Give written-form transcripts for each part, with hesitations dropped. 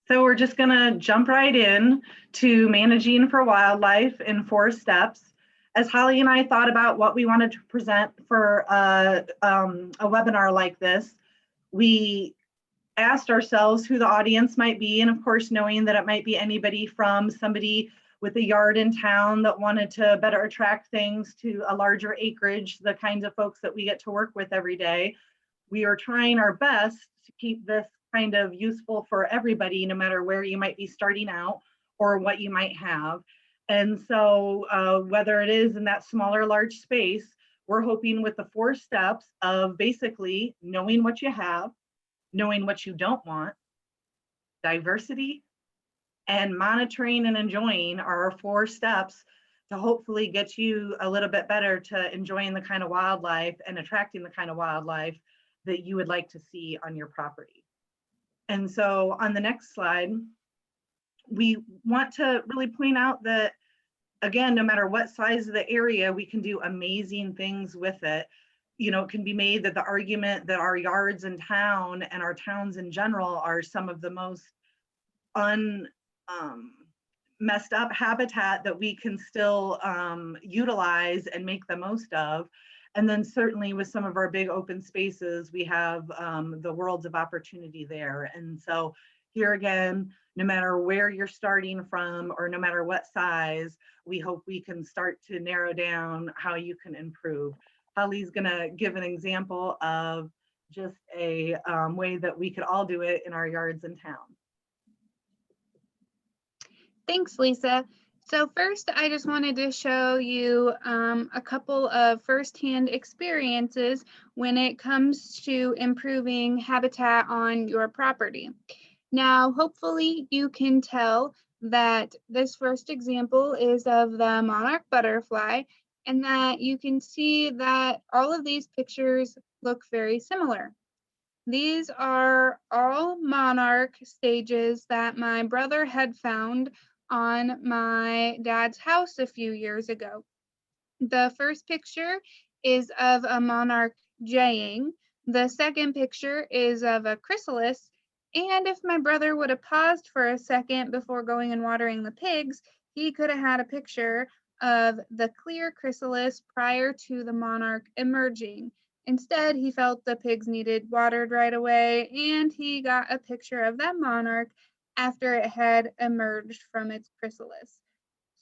So we're just gonna jump right in to managing for wildlife in 4 steps. As Holly and I thought about what we wanted to present for a webinar like this, we asked ourselves who the audience might be, and of course knowing that it might be anybody from somebody with a yard in town that wanted to better attract things to a larger acreage, the kinds of folks that we get to work with every day. We are trying our best to keep this kind of useful for everybody, no matter where you might be starting out or what you might have. And so whether it is in that smaller, large space, we're hoping with the 4 steps of basically knowing what you have, knowing what you don't want, diversity, and monitoring and enjoying are our 4 steps to hopefully get you a little bit better to enjoying the kind of wildlife and attracting the kind of wildlife that you would like to see on your property. And so on the next slide, we want to really point out that, again, no matter what size of the area, we can do amazing things with it. You know, it can be made that the argument that our yards in town and our towns in general are some of the most messed up habitat that we can still utilize and make the most of. And then certainly with some of our big open spaces, we have the worlds of opportunity there. And so here again, no matter where you're starting from or no matter what size, we hope we can start to narrow down how you can improve. Holly's gonna give an example of just a way that we could all do it in our yards in town. Thanks, Lisa. So first, I just wanted to show you a couple of firsthand experiences when it comes to improving habitat on your property. Now, hopefully you can tell that this first example is of the monarch butterfly, and that you can see that all of these pictures look very similar. These are all monarch stages that my brother had found on my dad's house a few years ago. The first picture is of a monarch jaying. The second picture is of a chrysalis. And if my brother would have paused for a second before going and watering the pigs, he could have had a picture of the clear chrysalis prior to the monarch emerging. Instead, he felt the pigs needed watered right away, and he got a picture of that monarch after it had emerged from its chrysalis.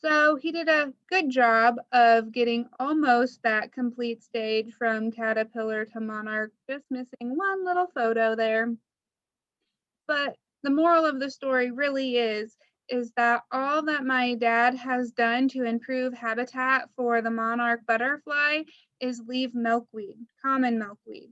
So he did a good job of getting almost that complete stage from caterpillar to monarch, just missing one little photo there. But the moral of the story really is that all that my dad has done to improve habitat for the monarch butterfly is leave milkweed, common milkweed.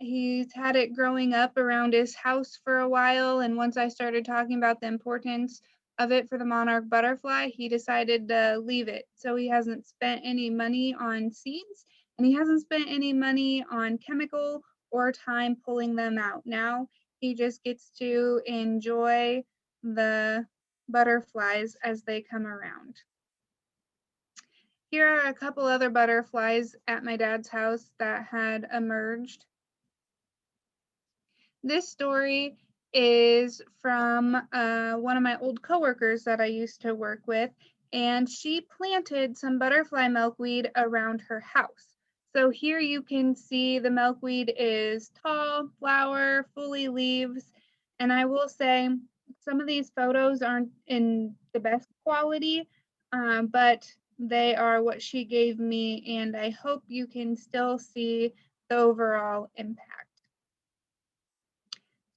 He's had it growing up around his house for a while, and once I started talking about the importance of it for the monarch butterfly, he decided to leave it. So he hasn't spent any money on seeds, and he hasn't spent any money on chemical or time pulling them out. Now he just gets to enjoy the butterflies as they come around. Here are a couple other butterflies at my dad's house that had emerged. This story is from one of my old coworkers that I used to work with, and she planted some butterfly milkweed around her house. So here you can see the milkweed is tall, flower, fully leaves, and I will say some of these photos aren't in the best quality, but they are what she gave me, and I hope you can still see the overall impact.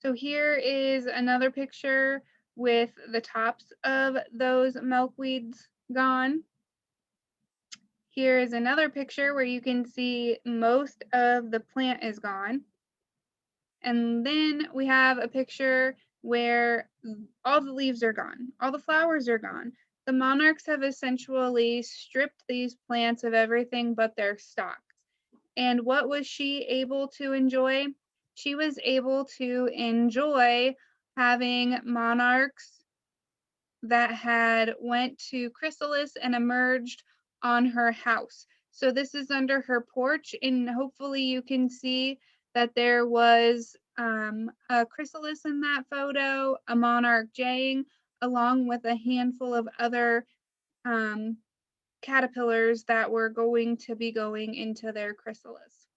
So here is another picture with the tops of those milkweeds gone. Here is another picture where you can see most of the plant is gone. And then we have a picture where all the leaves are gone, all the flowers are gone. The monarchs have essentially stripped these plants of everything but their stalks. And what was she able to enjoy? She was able to enjoy having monarchs that had went to chrysalis and emerged on her house. So this is under her porch, and hopefully you can see that there was a chrysalis in that photo, a monarch jaying, along with a handful of other caterpillars that were going to be going into their chrysalis.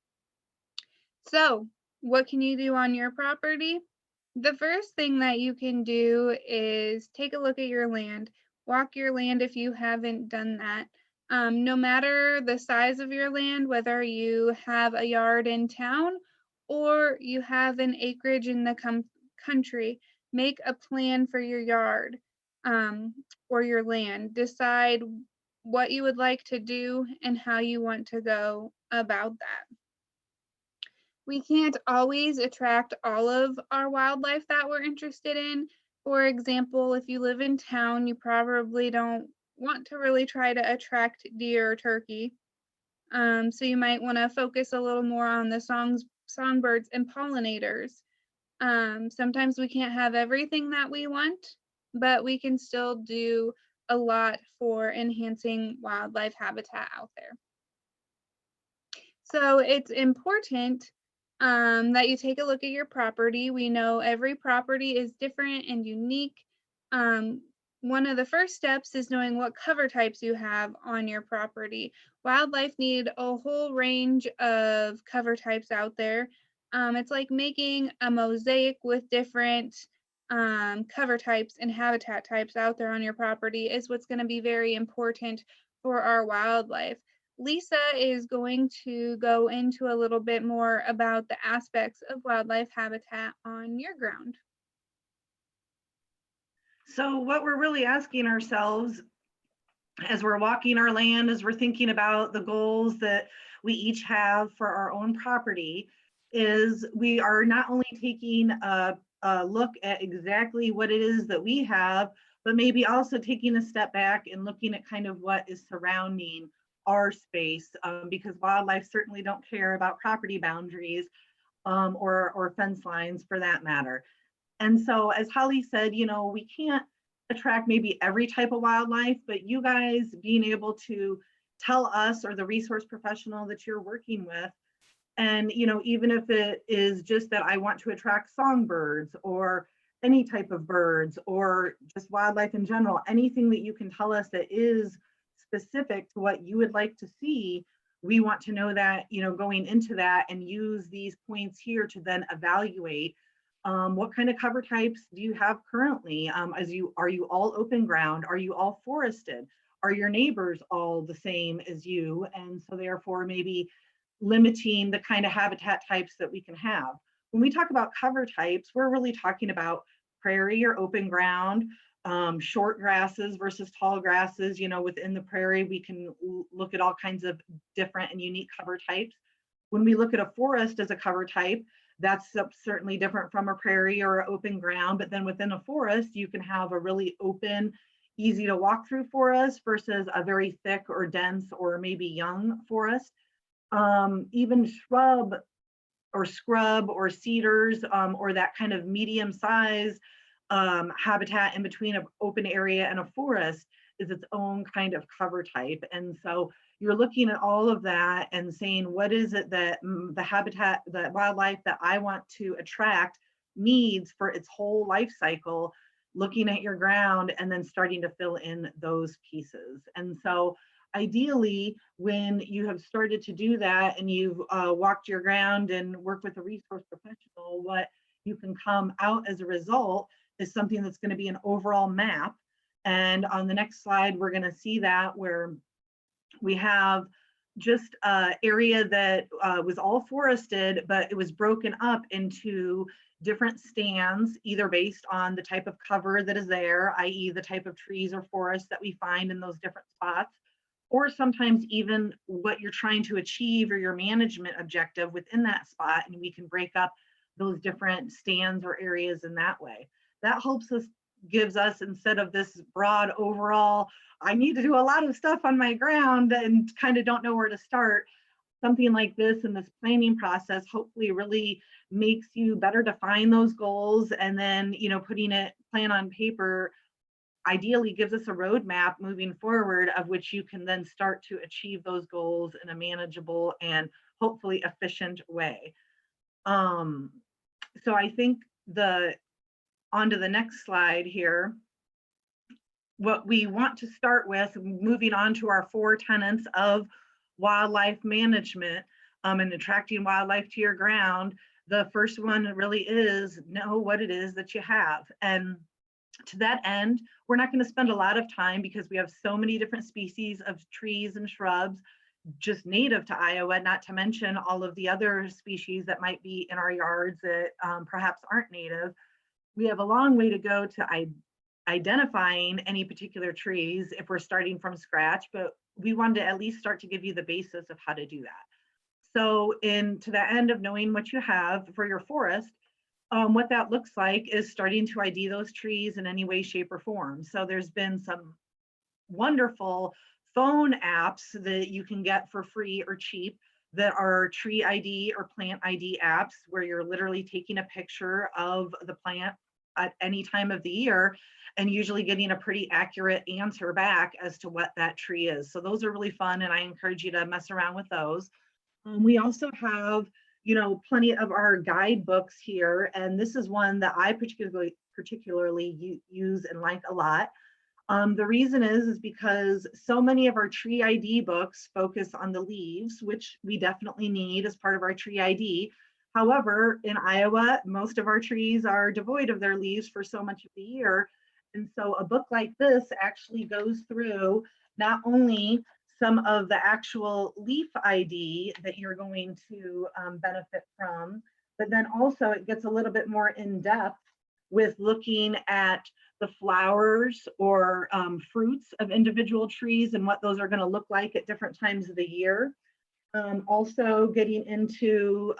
So what can you do on your property? The first thing that you can do is take a look at your land. Walk your land if you haven't done that. No matter the size of your land, whether you have a yard in town or you have an acreage in the country, make a plan for your yard or your land. Decide what you would like to do and how you want to go about that. We can't always attract all of our wildlife that we're interested in. For example, if you live in town, you probably don't want to really try to attract deer or turkey. So you might want to focus a little more on the songbirds and pollinators. Sometimes we can't have everything that we want, but we can still do a lot for enhancing wildlife habitat out there. So it's important that you take a look at your property. We know every property is different and unique. One of the first steps is knowing what cover types you have on your property. Wildlife need a whole range of cover types out there. It's like making a mosaic with different cover types and habitat types out there on your property is what's going to be very important for our wildlife. Lisa is going to go into a little bit more about the aspects of wildlife habitat on your ground. So what we're really asking ourselves as we're walking our land, as we're thinking about the goals that we each have for our own property, is we are not only taking a look at exactly what it is that we have, but maybe also taking a step back and looking at kind of what is surrounding our space, because wildlife certainly don't care about property boundaries or fence lines for that matter. And so as Holly said, you know, we can't attract maybe every type of wildlife, but you guys being able to tell us or the resource professional that you're working with, and you know, even if it is just that I want to attract songbirds or any type of birds or just wildlife in general, anything that you can tell us that is specific to what you would like to see, we want to know that, you know, going into that and use these points here to then evaluate what kind of cover types do you have currently? Are you all open ground? Are you all forested? Are your neighbors all the same as you? And so therefore maybe limiting the kind of habitat types that we can have. When we talk about cover types, we're really talking about prairie or open ground, short grasses versus tall grasses. You know, within the prairie, we can look at all kinds of different and unique cover types. When we look at a forest as a cover type, that's certainly different from a prairie or open ground. But then within a forest, you can have a really open, easy to walk through forest versus a very thick or dense or maybe young forest. Even shrub or scrub or cedars or that kind of medium size habitat in between an open area and a forest is its own kind of cover type. And so you're looking at all of that and saying, what is it that the habitat, the wildlife that I want to attract needs for its whole life cycle, looking at your ground and then starting to fill in those pieces. And so ideally, when you have started to do that and you've walked your ground and worked with a resource professional, what you can come out as a result is something that's going to be an overall map. And on the next slide, we're going to see that where we have just an area that was all forested, but it was broken up into different stands, either based on the type of cover that is there, i.e. the type of trees or forests that we find in those different spots, or sometimes even what you're trying to achieve or your management objective within that spot. And we can break up those different stands or areas in that way. That helps us, gives us, instead of this broad overall, I need to do a lot of stuff on my ground and kind of don't know where to start. Something like this and this planning process hopefully really makes you better define those goals, and then, you know, putting it plan on paper ideally gives us a roadmap moving forward of which you can then start to achieve those goals in a manageable and hopefully efficient way. So I think onto the next slide here, what we want to start with, moving on to our 4 tenets of wildlife management and attracting wildlife to your ground. The first one really is know what it is that you have. And to that end, we're not going to spend a lot of time because we have so many different species of trees and shrubs just native to Iowa, not to mention all of the other species that might be in our yards that perhaps aren't native. We have a long way to go to identifying any particular trees if we're starting from scratch, but we wanted to at least start to give you the basis of how to do that. So to the end of knowing what you have for your forest, what that looks like is starting to ID those trees in any way, shape, or form. So there's been some wonderful phone apps that you can get for free or cheap that are tree ID or plant ID apps, where you're literally taking a picture of the plant at any time of the year and usually getting a pretty accurate answer back as to what that tree is. So those are really fun, and I encourage you to mess around with those. We also have, plenty of our guidebooks here, and this is one that I particularly use and like a lot. The reason is because so many of our tree ID books focus on the leaves, which we definitely need as part of our tree ID. However, in Iowa, most of our trees are devoid of their leaves for so much of the year. And so a book like this actually goes through not only some of the actual leaf ID that you're going to benefit from, but then also it gets a little bit more in depth with looking at the flowers or fruits of individual trees and what those are going to look like at different times of the year. Also getting into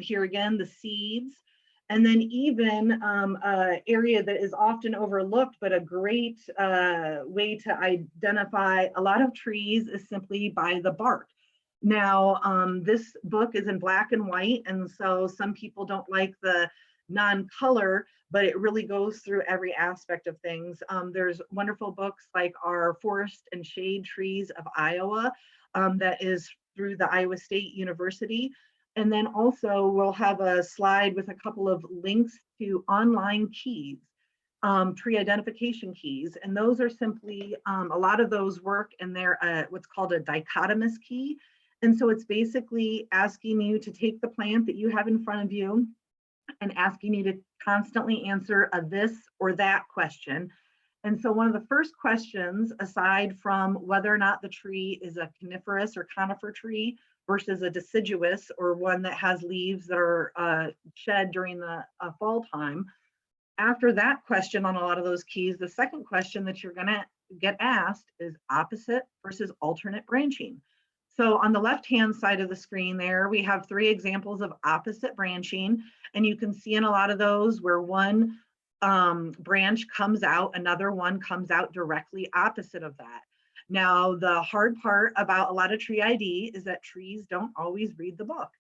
here again, the seeds, and then even an area that is often overlooked, but a great way to identify a lot of trees is simply by the bark. Now, this book is in black and white, and so some people don't like the non-color, but it really goes through every aspect of things. There's wonderful books like our Forest and Shade Trees of Iowa that is through the Iowa State University. And then also we'll have a slide with a couple of links to online keys, tree identification keys. And those are simply, a lot of those work and they're what's called a dichotomous key. And so it's basically asking you to take the plant that you have in front of you and asking you to constantly answer a this or that question. And so one of the first questions, aside from whether or not the tree is a coniferous or conifer tree versus a deciduous or one that has leaves that are shed during the fall time, after that question on a lot of those keys, the second question that you're going to get asked is opposite versus alternate branching. So on the left-hand side of the screen there, we have 3 examples of opposite branching, and you can see in a lot of those where one branch comes out, another one comes out directly opposite of that. Now, the hard part about a lot of tree ID is that trees don't always read the book.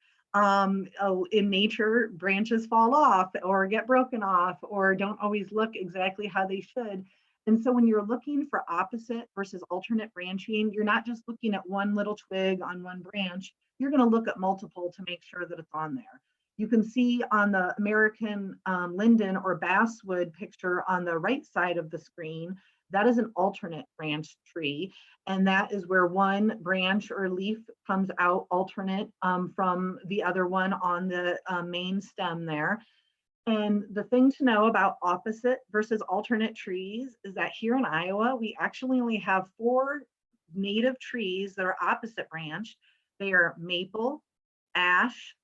In nature, branches fall off or get broken off or don't always look exactly how they should. And so when you're looking for opposite versus alternate branching, you're not just looking at one little twig on one branch, you're going to look at multiple to make sure that it's on there. You can see on the American linden or basswood picture on the right side of the screen, that is an alternate branch tree. And that is where one branch or leaf comes out alternate from the other one on the main stem there. And the thing to know about opposite versus alternate trees is that here in Iowa, we actually only have 4 native trees that are opposite branched. They are maple, ash,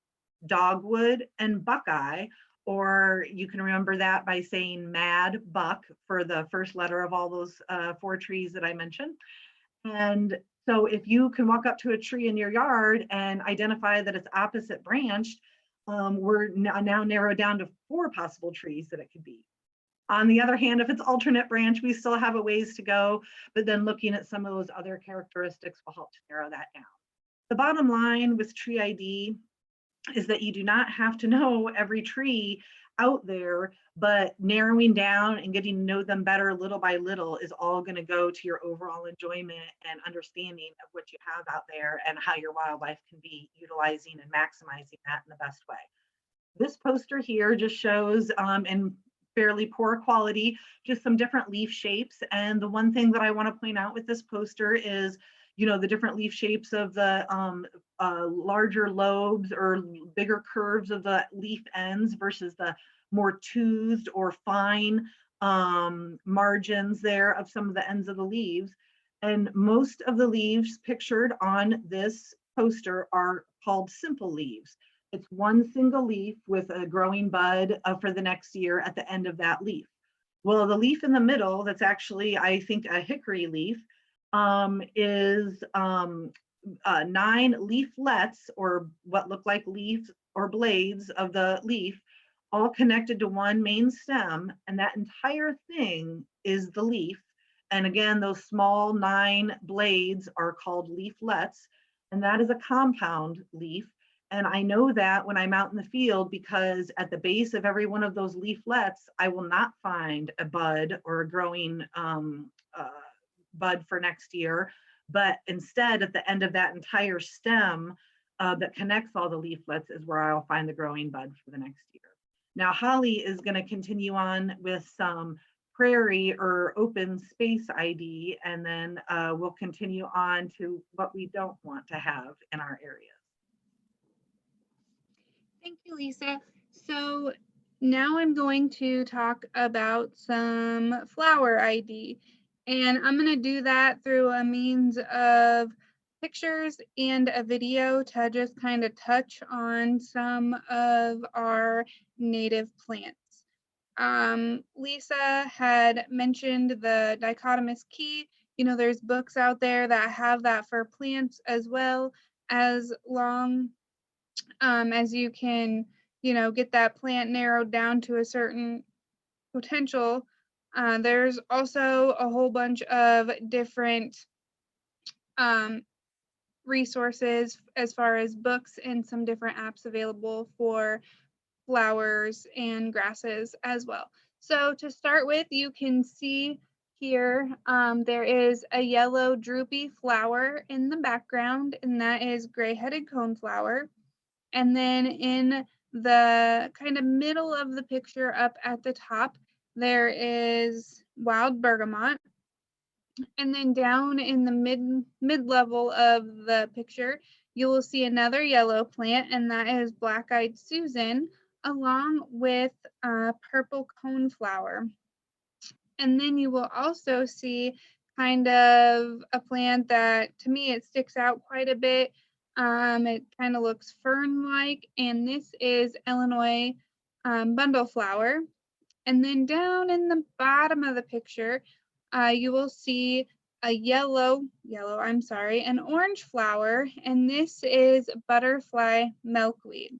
dogwood, and buckeye, or you can remember that by saying mad buck for the first letter of all those 4 trees that I mentioned. And so if you can walk up to a tree in your yard and identify that it's opposite branched, we're now narrowed down to 4 possible trees that it could be. On the other hand, if it's alternate branch, we still have a ways to go, but then looking at some of those other characteristics will help to narrow that down. The bottom line with tree ID is that you do not have to know every tree out there, but narrowing down and getting to know them better little by little is all going to go to your overall enjoyment and understanding of what you have out there and how your wildlife can be utilizing and maximizing that in the best way. This poster here just shows in fairly poor quality, just some different leaf shapes. And the one thing that I want to point out with this poster is, you know, the different leaf shapes of the larger lobes or bigger curves of the leaf ends versus the more toothed or fine margins there of some of the ends of the leaves. And most of the leaves pictured on this poster are called simple leaves. It's one single leaf with a growing bud for the next year at the end of that leaf. Well, the leaf in the middle, that's actually, I think, a hickory leaf, is 9 leaflets, or what look like leaves or blades of the leaf, all connected to one main stem. And that entire thing is the leaf. And again, those small 9 blades are called leaflets. And that is a compound leaf. And I know that when I'm out in the field, because at the base of every one of those leaflets, I will not find a bud or a growing bud for next year. But instead, at the end of that entire stem that connects all the leaflets is where I'll find the growing bud for the next year. Now, holly is going to continue on with some prairie or open space ID, and then we'll continue on to what we don't want to have in our areas. Thank you, Lisa. So now I'm going to talk about some flower ID, and I'm going to do that through a means of pictures and a video to just kind of touch on some of our native plants. Lisa had mentioned the dichotomous key. You know, there's books out there that have that for plants as well, as long as you can, you know, get that plant narrowed down to a certain potential. There's also a whole bunch of different resources as far as books and some different apps available for flowers and grasses as well. So to start with, you can see here there is a yellow droopy flower in the background, and that is gray-headed coneflower. And then in the kind of middle of the picture up at the top, there is wild bergamot. And then down in the mid-level of the picture, you will see another yellow plant, and that is black-eyed Susan, along with purple coneflower. And then you will also see kind of a plant that, to me, it sticks out quite a bit. It kind of looks fern-like, and this is Illinois bundleflower. And then down in the bottom of the picture, you will see an orange flower, and this is butterfly milkweed.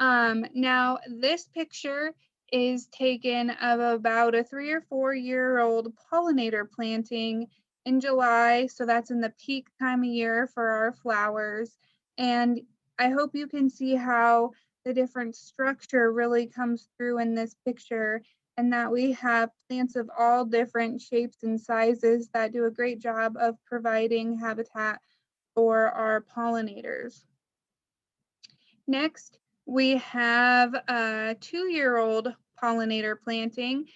Now this picture is taken of about a 3 or 4 year old pollinator planting in July. So that's in the peak time of year for our flowers. And I hope you can see how the different structure really comes through in this picture, and that we have plants of all different shapes and sizes that do a great job of providing habitat for our pollinators. Next, we have a 2-year-old pollinator planting.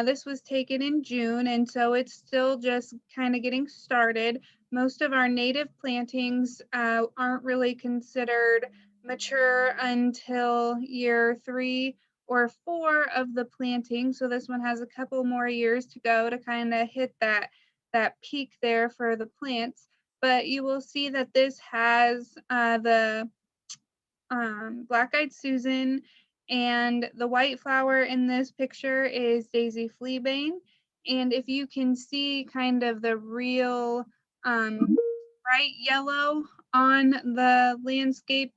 This was taken in June, and so it's still just kind of getting started. Most of our native plantings aren't really considered mature until year 3 or 4 of the planting. So this one has a couple more years to go to kind of hit that peak there for the plants. But you will see that this has the black-eyed Susan, and the white flower in this picture is daisy fleabane. And if you can see kind of the real bright yellow on the landscape,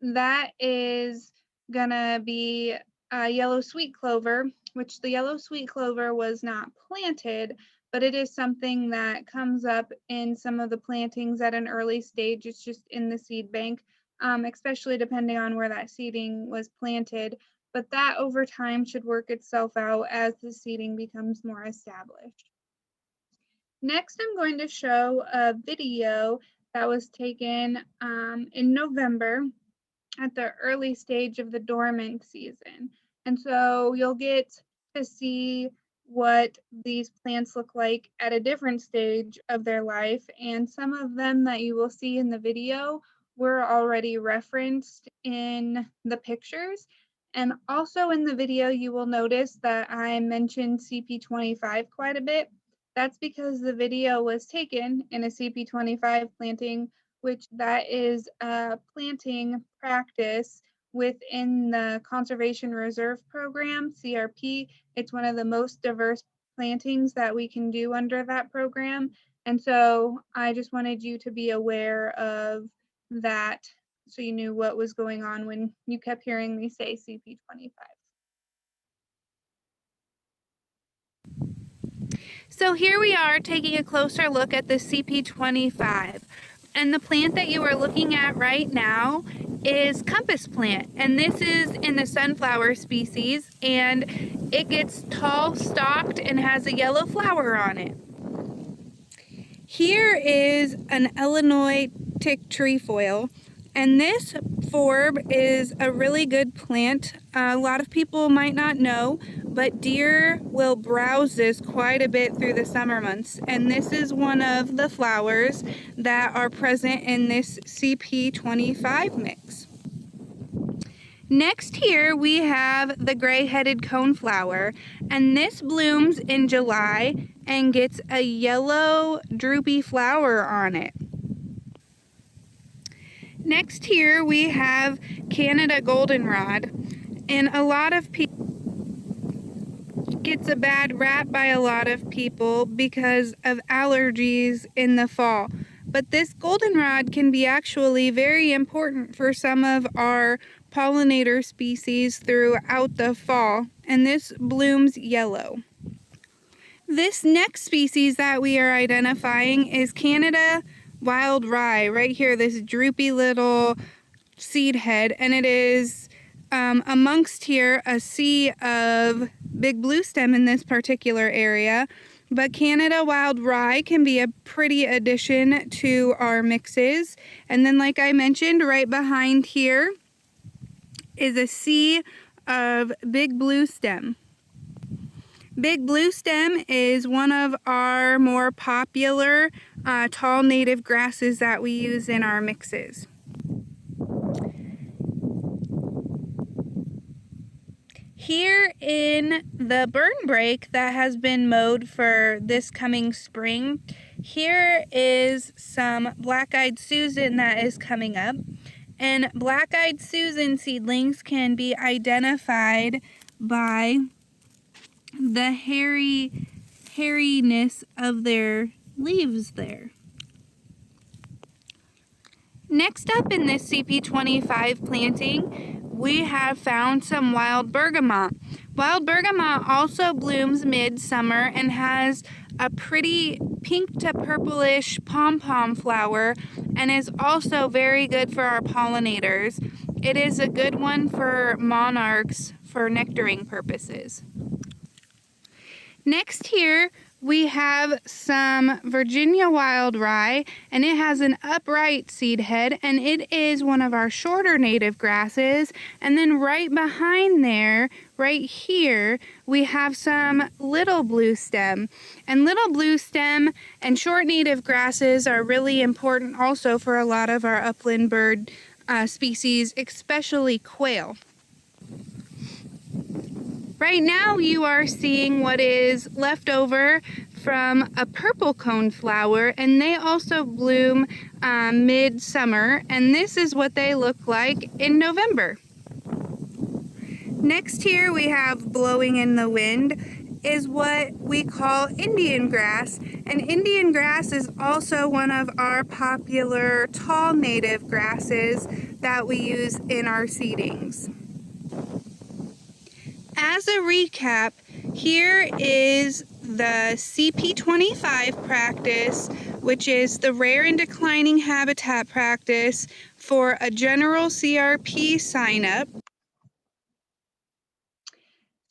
that is gonna be yellow sweet clover, which the yellow sweet clover was not planted, but it is something that comes up in some of the plantings at an early stage. It's just in the seed bank, especially depending on where that seeding was planted. But that over time should work itself out as the seeding becomes more established. Next, I'm going to show a video that was taken in November. at the early stage of the dormant season. And so you'll get to see what these plants look like at a different stage of their life. And some of them that you will see in the video were already referenced in the pictures. And also in the video, you will notice that I mentioned Cp25 quite a bit. That's because the video was taken in a Cp25 planting, which that is a planting practice within the Conservation Reserve Program, CRP. It's one of the most diverse plantings that we can do under that program. And so I just wanted you to be aware of that so you knew what was going on when you kept hearing me say CP25. So here we are taking a closer look at the CP25. And the plant that you are looking at right now is compass plant. And this is in the sunflower species, and it gets tall stalked and has a yellow flower on it. Here is an Illinois tick trefoil, and this forb is a really good plant. A lot of people might not know, but deer will browse this quite a bit through the summer months, and this is one of the flowers that are present in this CP25 mix. Next here we have the gray-headed coneflower, and this blooms in July and gets a yellow droopy flower on it. Next here we have Canada Goldenrod, and a lot of people gets a bad rap by a lot of people because of allergies in the fall. But this goldenrod can be actually very important for some of our pollinator species throughout the fall, and this blooms yellow. This next species that we are identifying is Canada Wild Rye, right here, this droopy little seed head, and it is amongst here a sea of big blue stem in this particular area. But Canada Wild Rye can be a pretty addition to our mixes. And then, like I mentioned, right behind here is a sea of big blue stem. Big blue stem is one of our more popular tall native grasses that we use in our mixes. Here in the burn break that has been mowed for this coming spring, here is some black-eyed Susan that is coming up. And black-eyed Susan seedlings can be identified by the hairiness of their leaves there. Next up in this CP25 planting, we have found some wild bergamot. Wild bergamot also blooms midsummer and has a pretty pink to purplish pom-pom flower and is also very good for our pollinators. It is a good one for monarchs for nectaring purposes. Next here we have some Virginia Wild Rye, and it has an upright seed head, and it is one of our shorter native grasses. And then right behind there, right here, we have some little blue stem. And little blue stem and short native grasses are really important also for a lot of our upland bird species, especially quail. Right now you are seeing what is left over from a purple coneflower, and they also bloom midsummer, and this is what they look like in November. Next here we have blowing in the wind is what we call Indian grass, and Indian grass is also one of our popular tall native grasses that we use in our seedings. As a recap, here is the CP25 practice, which is the rare and declining habitat practice for a general CRP sign-up.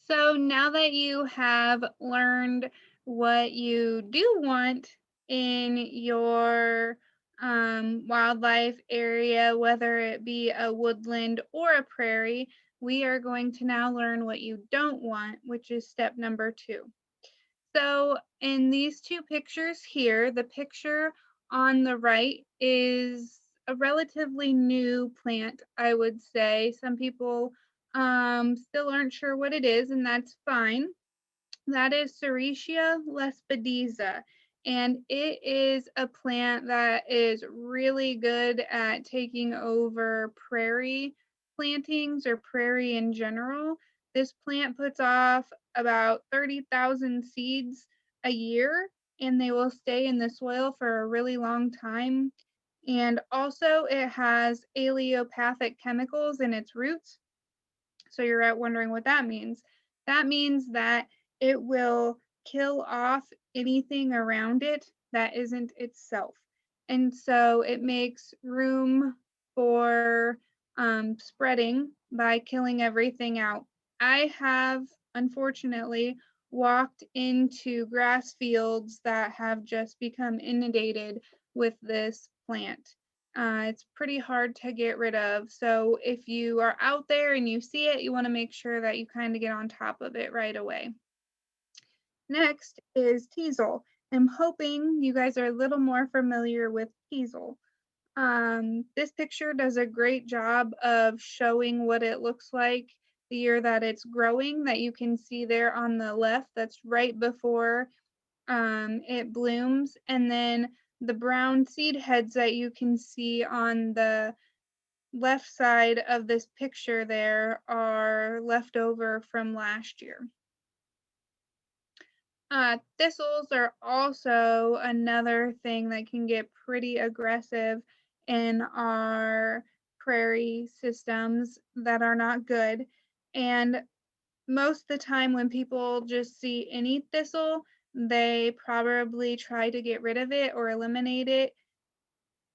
So now that you have learned what you do want in your wildlife area, whether it be a woodland or a prairie, we are going to now learn what you don't want, which is step number 2. So in these two pictures here, the picture on the right is a relatively new plant, I would say. Some people still aren't sure what it is, and that's fine. That is Cereshia Lespedeza, and it is a plant that is really good at taking over prairie plantings or prairie in general. This plant puts off about 30,000 seeds a year, and they will stay in the soil for a really long time. And also it has allelopathic chemicals in its roots. So you're wondering what that means. That means that it will kill off anything around it that isn't itself. And so it makes room for spreading by killing everything out. I have, unfortunately, walked into grass fields that have just become inundated with this plant. It's pretty hard to get rid of. So if you are out there and you see it, you want to make sure that you kind of get on top of it right away. Next is teasel. I'm hoping you guys are a little more familiar with teasel. This picture does a great job of showing what it looks like the year that it's growing, that you can see there on the left. That's right before it blooms. And then the brown seed heads that you can see on the left side of this picture there are left over from last year. Thistles are also another thing that can get pretty aggressive in our prairie systems that are not good. And most of the time when people just see any thistle, they probably try to get rid of it or eliminate it.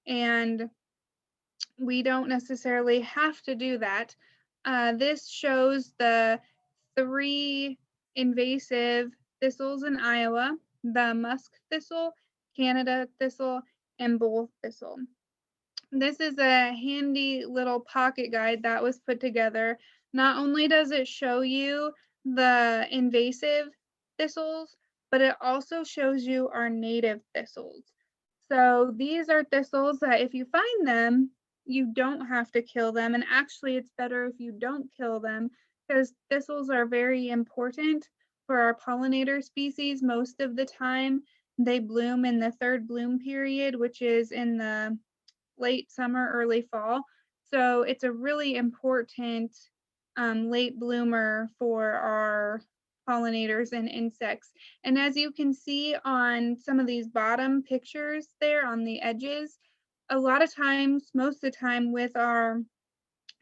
And we don't necessarily have to do that. This shows the 3 invasive thistles in Iowa: the musk thistle, Canada thistle, and bull thistle. This is a handy little pocket guide that was put together. Not only does it show you the invasive thistles, but it also shows you our native thistles. So these are thistles that if you find them, you don't have to kill them. And actually, it's better if you don't kill them, because thistles are very important for our pollinator species. Most of the time, they bloom in the 3rd bloom period, which is in the late summer, early fall. So it's a really important late bloomer for our pollinators and insects. And as you can see on some of these bottom pictures there on the edges, a lot of times, most of the time with our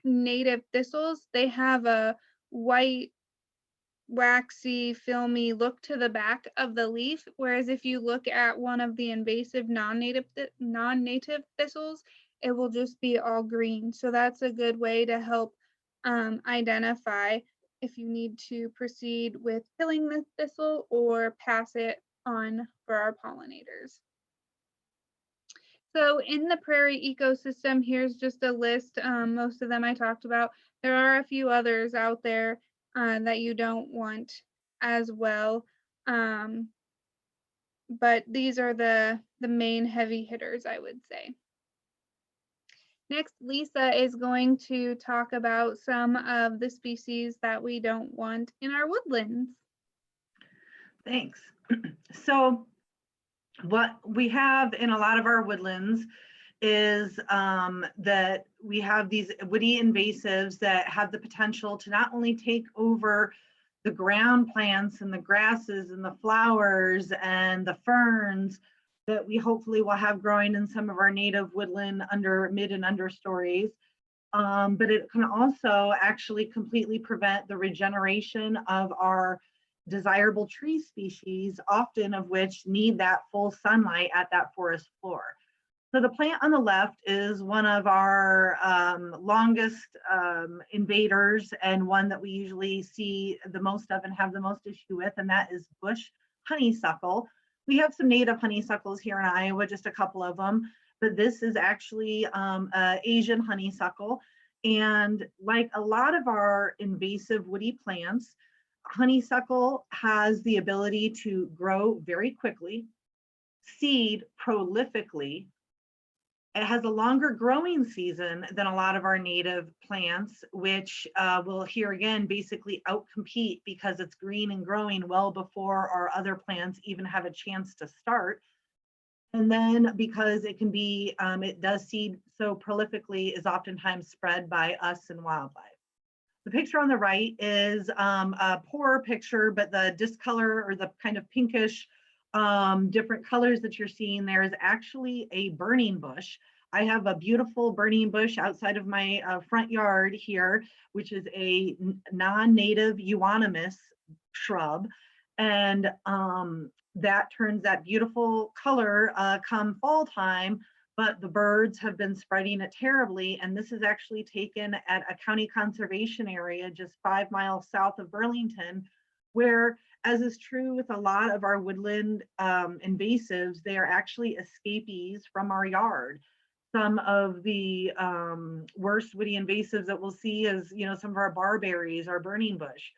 native thistles, they have a white, waxy, filmy look to the back of the leaf, whereas if you look at one of the invasive non-native thistles, it will just be all green. So that's a good way to help identify if you need to proceed with killing the thistle or pass it on for our pollinators. So in the prairie ecosystem, here's just a list. Most of them I talked about. There are a few others out there that you don't want as well. But these are the main heavy hitters, I would say. Next, Lisa is going to talk about some of the species that we don't want in our woodlands. Thanks. So what we have in a lot of our woodlands is that we have these woody invasives that have the potential to not only take over the ground plants and the grasses and the flowers and the ferns that we hopefully will have growing in some of our native woodland mid and understories, but it can also actually completely prevent the regeneration of our desirable tree species, often of which need that full sunlight at that forest floor. So the plant on the left is one of our longest invaders, and one that we usually see the most of and have the most issue with, and that is bush honeysuckle. We have some native honeysuckles here in Iowa, just a couple of them, but this is actually Asian honeysuckle. And like a lot of our invasive woody plants, honeysuckle has the ability to grow very quickly, seed prolifically. It has a longer growing season than a lot of our native plants, which will here again basically outcompete because it's green and growing well before our other plants even have a chance to start. And then because it can be, it does seed so prolifically, is oftentimes spread by us and wildlife. The picture on the right is a poorer picture, but the discolor or the kind of pinkish different colors that you're seeing there is actually a burning bush. I have a beautiful burning bush outside of my front yard here, which is a non-native euonymus shrub. And that turns that beautiful color come fall time, but the birds have been spreading it terribly. And this is actually taken at a county conservation area just 5 miles south of Burlington, where, as is true with a lot of our woodland invasives, they are actually escapees from our yard. Some of the worst woody invasives that we'll see is, some of our barberries, our burning bush,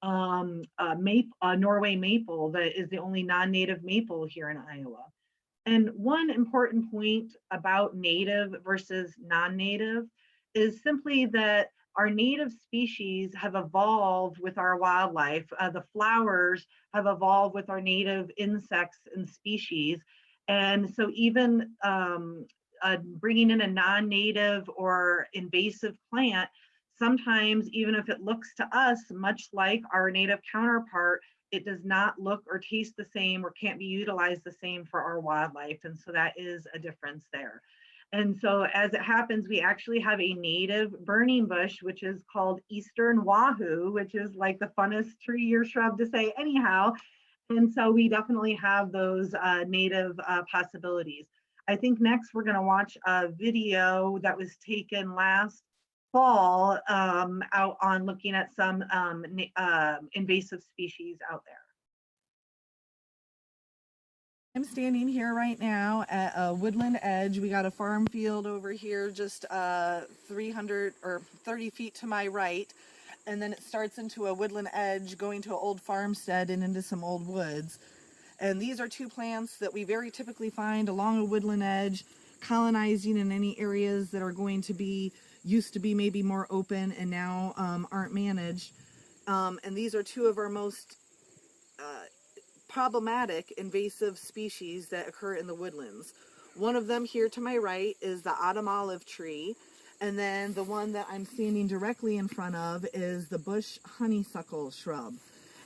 Norway maple that is the only non-native maple here in Iowa. And one important point about native versus non-native is simply that our native species have evolved with our wildlife. The flowers have evolved with our native insects and species. And so even bringing in a non-native or invasive plant, sometimes even if it looks to us much like our native counterpart, it does not look or taste the same or can't be utilized the same for our wildlife. And so that is a difference there. And so as it happens, we actually have a native burning bush, which is called Eastern Wahoo, which is like the funnest tree or shrub to say anyhow. And so we definitely have those native possibilities. I think next we're gonna watch a video that was taken last fall out on looking at some invasive species out there. I'm standing here right now at a woodland edge. We got a farm field over here just 300 or 30 feet to my right. And then it starts into a woodland edge going to an old farmstead and into some old woods. And these are two plants that we very typically find along a woodland edge, colonizing in any areas that are going to be, used to be maybe more open and now aren't managed. And these are two of our most problematic invasive species that occur in the woodlands. One of them here to my right is the autumn olive tree, and then the one that I'm standing directly in front of is the bush honeysuckle shrub.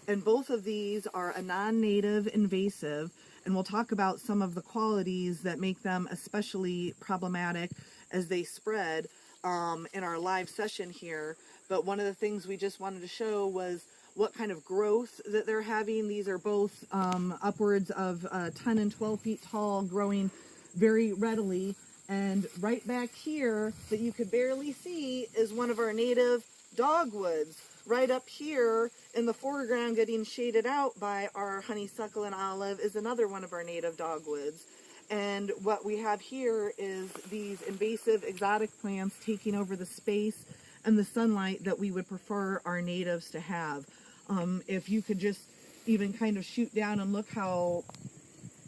And both of these are a non-native invasive, and we'll talk about some of the qualities that make them especially problematic as they spread in our live session here. But one of the things we just wanted to show was what kind of growth that they're having. These are both upwards of 10 and 12 feet tall, growing very readily. And right back here that you could barely see is one of our native dogwoods. Right up here in the foreground getting shaded out by our honeysuckle and olive is another one of our native dogwoods. And what we have here is these invasive exotic plants taking over the space and the sunlight that we would prefer our natives to have. If you could just even kind of shoot down and look how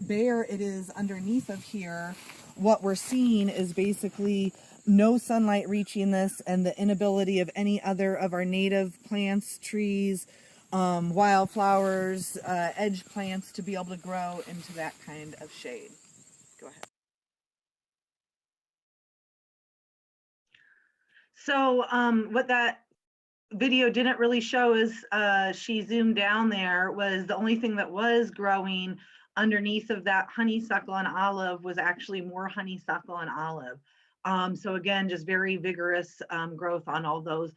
bare it is underneath of here, what we're seeing is basically no sunlight reaching this and the inability of any other of our native plants, trees, wildflowers, edge plants to be able to grow into that kind of shade. Go ahead. So what that video didn't really show is she zoomed down there was the only thing that was growing underneath of that honeysuckle and olive was actually more honeysuckle and olive. So again, just very vigorous growth on all those.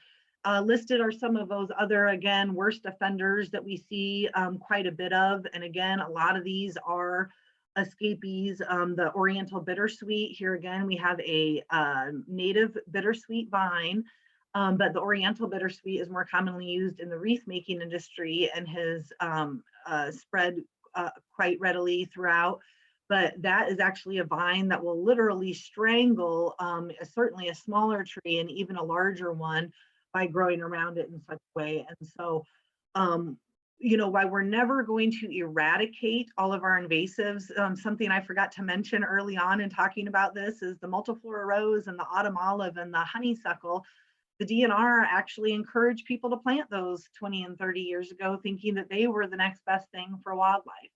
Listed are some of those other, again, worst offenders that we see quite a bit of. And again, a lot of these are escapees. The Oriental Bittersweet, here again, we have a native bittersweet vine. But the Oriental Bittersweet is more commonly used in the wreath making industry and has spread quite readily throughout. but that is actually a vine that will literally strangle certainly a smaller tree and even a larger one by growing around it in such a way. And so, you know, while we're never going to eradicate all of our invasives, something I forgot to mention early on in talking about this is the multiflora rose and the autumn olive and the honeysuckle. The DNR actually encouraged people to plant those 20 and 30 years ago, thinking that they were the next best thing for wildlife.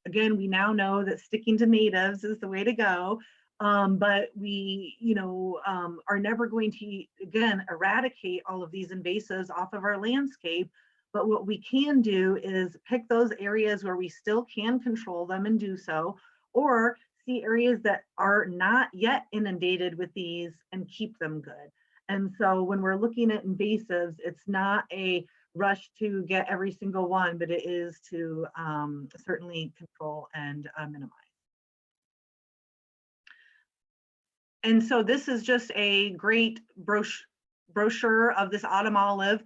Again, we now know that sticking to natives is the way to go, but we, you know, are never going to, again, eradicate all of these invasives off of our landscape. But what we can do is pick those areas where we still can control them and do so, or see areas that are not yet inundated with these and keep them good. And so when we're looking at invasives, it's not a rush to get every single one, but it is to certainly control and minimize. And so this is just a great brochure of this autumn olive,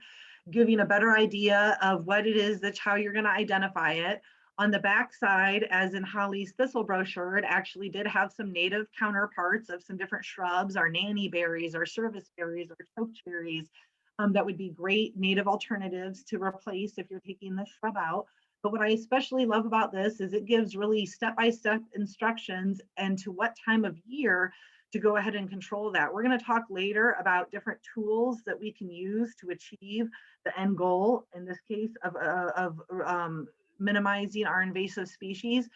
giving a better idea of what it is, that's how you're going to identify it. On the back side, as in Holly's thistle brochure, it actually did have some native counterparts of some different shrubs, our nanny berries, our service berries, our chokecherries, that would be great native alternatives to replace if you're taking the shrub out. But what I especially love about this is it gives really step-by-step instructions and to what time of year to go ahead and control that. We're going to talk later about different tools that we can use to achieve the end goal, in this case, of minimizing our invasive species.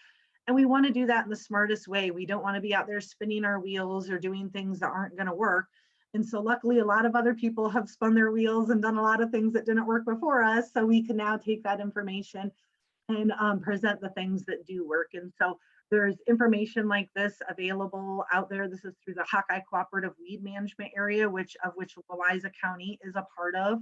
And we want to do that in the smartest way. We don't want to be out there spinning our wheels or doing things that aren't going to work. And so luckily, a lot of other people have spun their wheels and done a lot of things that didn't work before us. So we can now take that information and present the things that do work. And so there's information like this available out there. This is through the Hawkeye Cooperative Weed Management Area, of which Louisa County is a part of.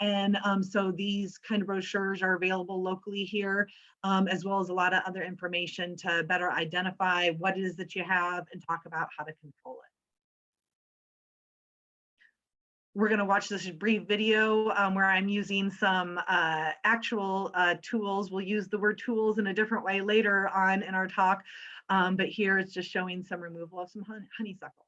And so these kind of brochures are available locally here, as well as a lot of other information to better identify what it is that you have and talk about how to control it. We're going to watch this brief video where I'm using some actual tools. We'll use the word tools in a different way later on in our talk, but here it's just showing some removal of some honeysuckle.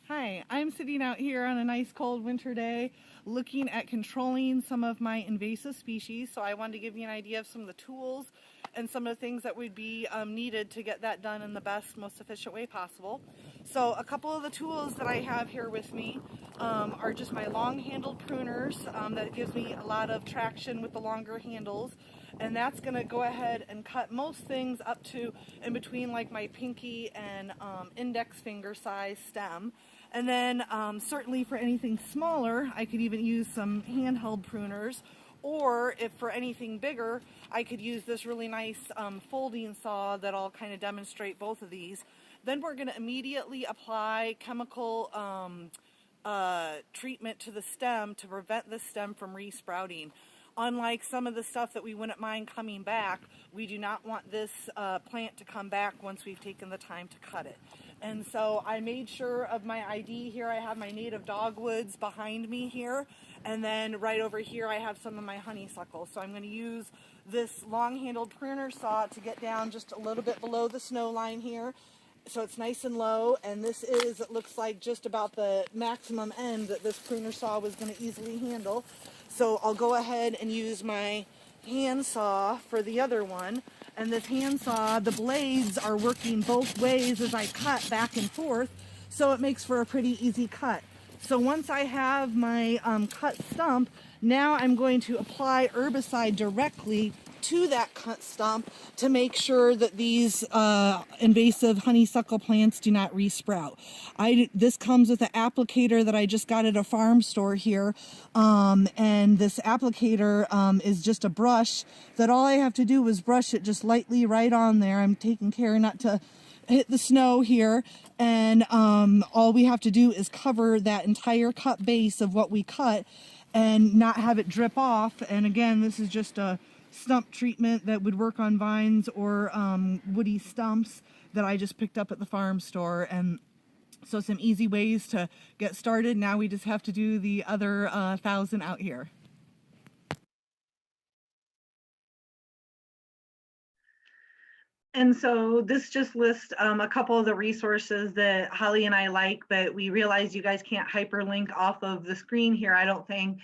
Hi, I'm sitting out here on a nice cold winter day looking at controlling some of my invasive species. So I wanted to give you an idea of some of the tools and some of the things that would be needed to get that done in the best, most efficient way possible. So a couple of the tools that I have here with me are just my long-handled pruners that gives me a lot of traction with the longer handles. And that's going to go ahead and cut most things up to in between like my pinky and index finger size stem. And then certainly for anything smaller, I could even use some handheld pruners. Or if for anything bigger, I could use this really nice folding saw that I'll kind of demonstrate both of these. Then we're going to immediately apply chemical treatment to the stem to prevent the stem from resprouting. Unlike some of the stuff that we wouldn't mind coming back, we do not want this plant to come back once we've taken the time to cut it. And so I made sure of my ID here. I have my native dogwoods behind me here. And then right over here, I have some of my honeysuckle. So I'm going to use this long-handled pruner saw to get down just a little bit below the snow line here. So it's nice and low. And this is, it looks like just about the maximum end that this pruner saw was going to easily handle. So I'll go ahead and use my hand saw for the other one. And this hand saw, the blades are working both ways as I cut back and forth, so it makes for a pretty easy cut. So once I have my cut stump, now I'm going to apply herbicide directly to that cut stump to make sure that these invasive honeysuckle plants do not resprout. This comes with an applicator that I just got at a farm store here, and this applicator is just a brush that all I have to do is brush it just lightly right on there. I'm taking care not to hit the snow here, and all we have to do is cover that entire cut base of what we cut and not have it drip off. And again, this is just a stump treatment that would work on vines or woody stumps that I just picked up at the farm store. And so some easy ways to get started. Now we just have to do the other 1,000 out here. And so this just lists a couple of the resources that Holly and I like, but we realize you guys can't hyperlink off of the screen here, I don't think.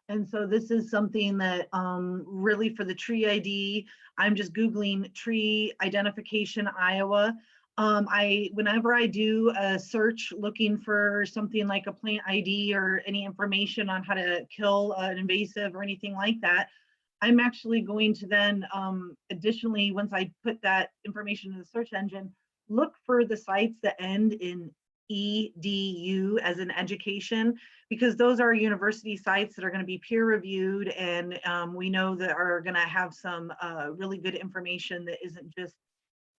And so this is something that really for the tree ID, I'm just Googling tree identification Iowa. Whenever I do a search looking for something like a plant ID or any information on how to kill an invasive or anything like that, I'm actually going to then, additionally, once I put that information in the search engine, look for the sites that end in edu as in education, because those are university sites that are going to be peer reviewed, and we know that are going to have some really good information that isn't just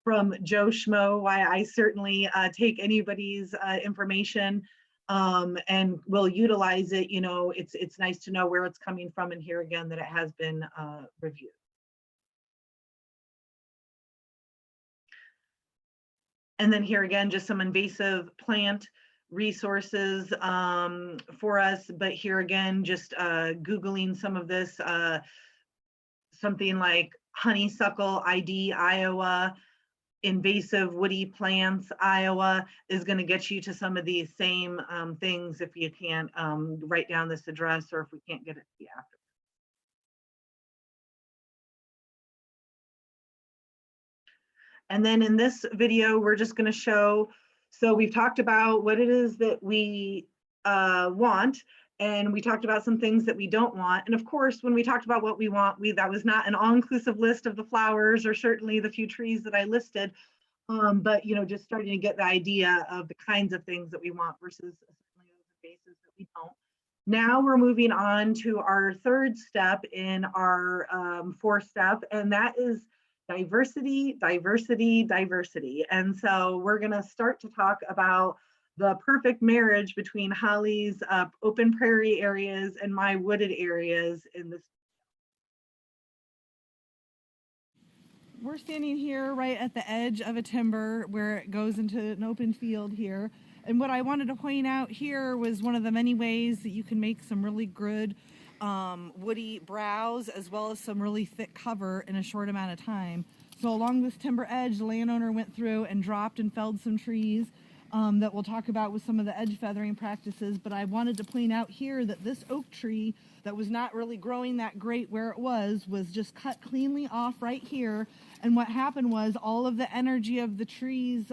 from Joe Schmo. Why I certainly take anybody's information and will utilize it. You know, it's nice to know where it's coming from, and here again that it has been reviewed. And then here again, just some invasive plant resources for us. But here again, just Googling some of this, something like Honeysuckle ID Iowa, invasive woody plants Iowa is going to get you to some of these same things if you can't write down this address, or if we can't get it to you after. And then in this video, we're just going to show, so we've talked about what it is that we want, and we talked about some things that we don't want. And of course, when we talked about what we want, that was not an all-inclusive list of the flowers or certainly the few trees that I listed, but you know, just starting to get the idea of the kinds of things that we want versus certainly those invasives that we don't. Now we're moving on to our third step in our fourth step, and that is diversity, diversity, diversity. And so we're going to start to talk about the perfect marriage between Holly's open prairie areas and my wooded areas in this. We're standing here right at the edge of a timber where it goes into an open field here. And what I wanted to point out here was one of the many ways that you can make some really good woody browse, as well as some really thick cover in a short amount of time. So along this timber edge, the landowner went through and dropped and felled some trees that we'll talk about with some of the edge feathering practices. But I wanted to point out here that this oak tree that was not really growing that great where it was just cut cleanly off right here. And what happened was all of the energy of the tree's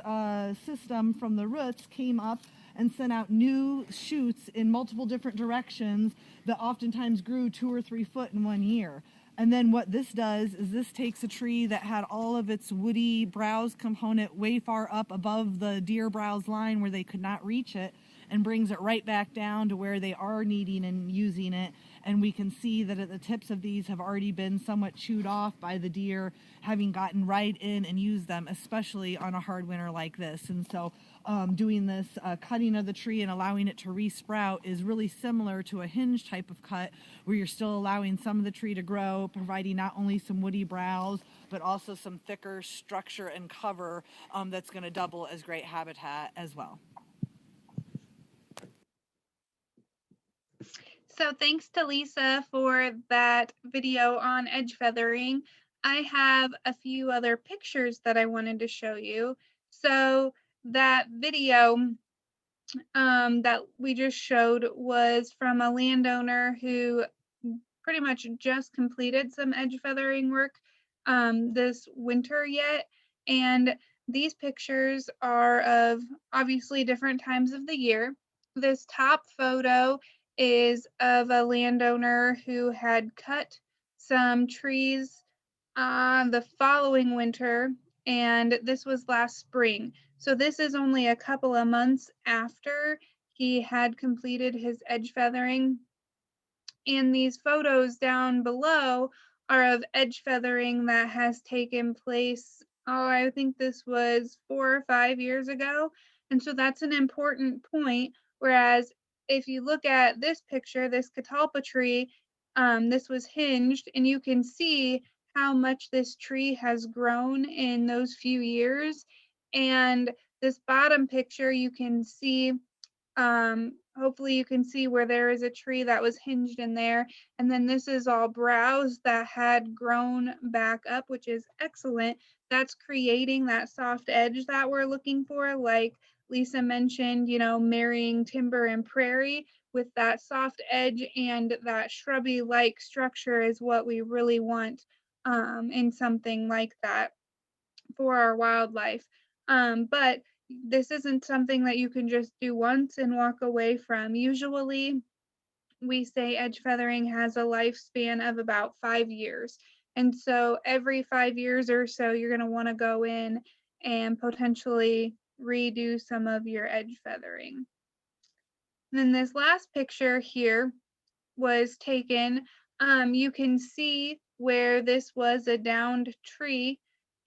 system from the roots came up and sent out new shoots in multiple different directions that oftentimes grew 2 or 3 foot in 1 year. And then what this does is this takes a tree that had all of its woody browse component way far up above the deer browse line where they could not reach it, and brings it right back down to where they are needing and using it. And we can see that at the tips of these have already been somewhat chewed off by the deer, having gotten right in and used them, especially on a hard winter like this. And so doing this cutting of the tree and allowing it to resprout is really similar to a hinge type of cut, where you're still allowing some of the tree to grow, providing not only some woody browse, but also some thicker structure and cover that's going to double as great habitat as well. So thanks to Lisa for that video on edge feathering. I have a few other pictures that I wanted to show you. So that video that we just showed was from a landowner who pretty much just completed some edge feathering work this winter yet. And these pictures are of obviously different times of the year. This top photo is of a landowner who had cut some trees the following winter, and this was last spring. So this is only a couple of months after he had completed his edge feathering. And these photos down below are of edge feathering that has taken place, I think this was 4 or 5 years ago. And so that's an important point. Whereas if you look at this picture, this catalpa tree, this was hinged, and you can see how much this tree has grown in those few years. And this bottom picture, you can see, hopefully you can see where there is a tree that was hinged in there. And then this is all browse that had grown back up, which is excellent. That's creating that soft edge that we're looking for, like Lisa mentioned, you know, marrying timber and prairie with that soft edge and that shrubby-like structure is what we really want in something like that for our wildlife. But this isn't something that you can just do once and walk away from. Usually, we say edge feathering has a lifespan of about 5 years. And so every 5 years or so, you're going to want to go in and potentially redo some of your edge feathering. And then this last picture here was taken. You can see where this was a downed tree,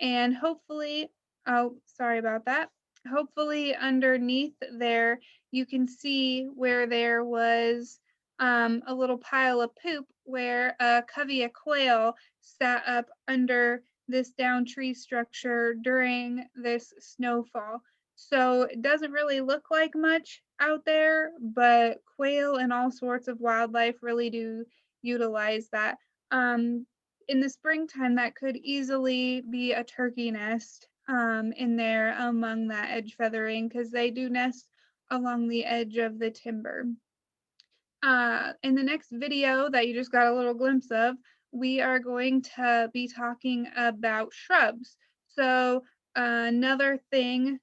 and hopefully, oh, sorry about that. Hopefully underneath there, you can see where there was a little pile of poop where a covey of quail sat up under this down tree structure during this snowfall. So it doesn't really look like much out there, but quail and all sorts of wildlife really do utilize that. In the springtime, that could easily be a turkey nest in there among that edge feathering, because they do nest along the edge of the timber. In the next video that you just got a little glimpse of, we are going to be talking about shrubs. So another thing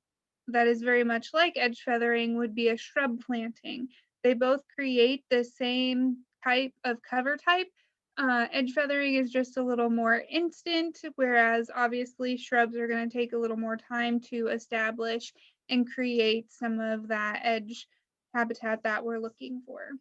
that is very much like edge feathering would be a shrub planting. They both create the same type of cover type. Edge feathering is just a little more instant, whereas obviously shrubs are going to take a little more time to establish and create some of that edge habitat that we're looking for.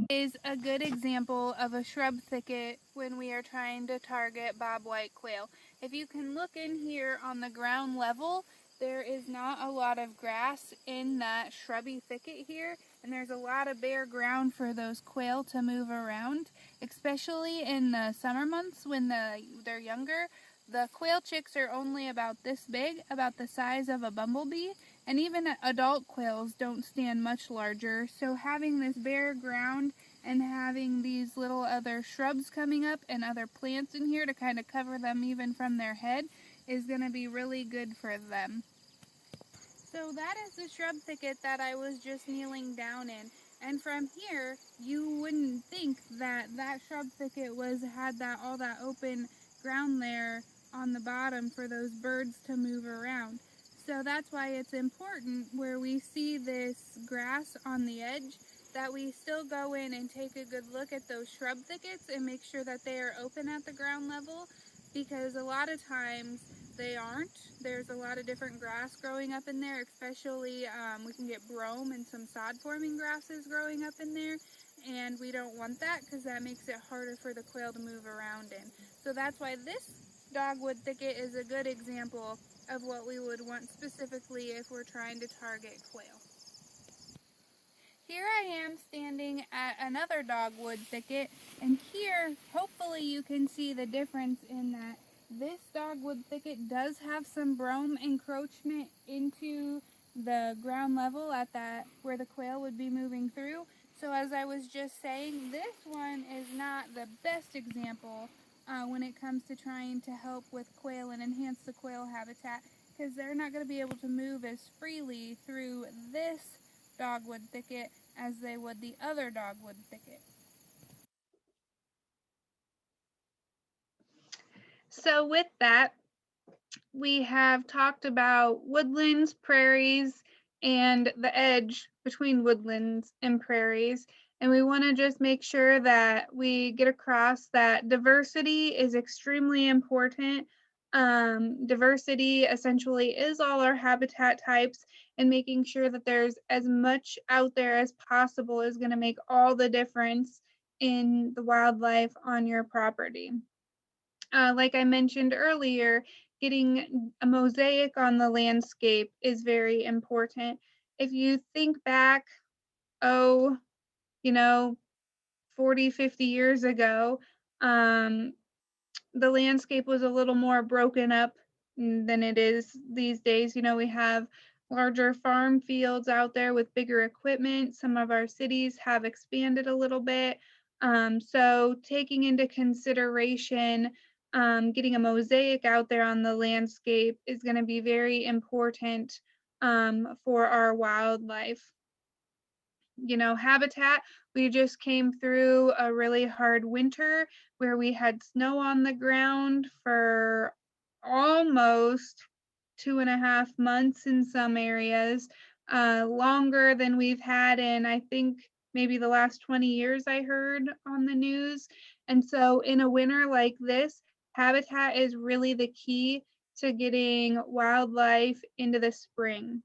Is a good example of a shrub thicket when we are trying to target bobwhite quail. If you can look in here on the ground level, there is not a lot of grass in that shrubby thicket here, and there's a lot of bare ground for those quail to move around, especially in the summer months when they're younger. The quail chicks are only about this big, about the size of a bumblebee, and even adult quails don't stand much larger. So having this bare ground and having these little other shrubs coming up and other plants in here to kind of cover them even from their head is going to be really good for them. So that is the shrub thicket that I was just kneeling down in. And from here, you wouldn't think that that shrub thicket had all that open ground there on the bottom for those birds to move around. So that's why it's important where we see this grass on the edge that we still go in and take a good look at those shrub thickets and make sure that they are open at the ground level, because a lot of times they aren't. There's a lot of different grass growing up in there, especially we can get brome and some sod forming grasses growing up in there, and we don't want that because that makes it harder for the quail to move around in. So that's why this dogwood thicket is a good example of what we would want specifically if we're trying to target quail. Here I am standing at another dogwood thicket, and here hopefully you can see the difference in that this dogwood thicket does have some brome encroachment into the ground level at that where the quail would be moving through. So as I was just saying, this one is not the best example when it comes to trying to help with quail and enhance the quail habitat, because they're not going to be able to move as freely through this dogwood thicket as they would the other dogwood thicket. So with that, we have talked about woodlands, prairies, and the edge between woodlands and prairies. And we want to just make sure that we get across that diversity is extremely important. Diversity essentially is all our habitat types, and making sure that there's as much out there as possible is going to make all the difference in the wildlife on your property. Like I mentioned earlier, getting a mosaic on the landscape is very important. If you think back, 40, 50 years ago, the landscape was a little more broken up than it is these days. We have larger farm fields out there with bigger equipment. Some of our cities have expanded a little bit. So taking into consideration getting a mosaic out there on the landscape is going to be very important for our wildlife. You know, habitat, we just came through a really hard winter where we had snow on the ground for almost 2.5 months in some areas, longer than we've had in, I think, maybe the last 20 years I heard on the news. And so in a winter like this, habitat is really the key to getting wildlife into the spring.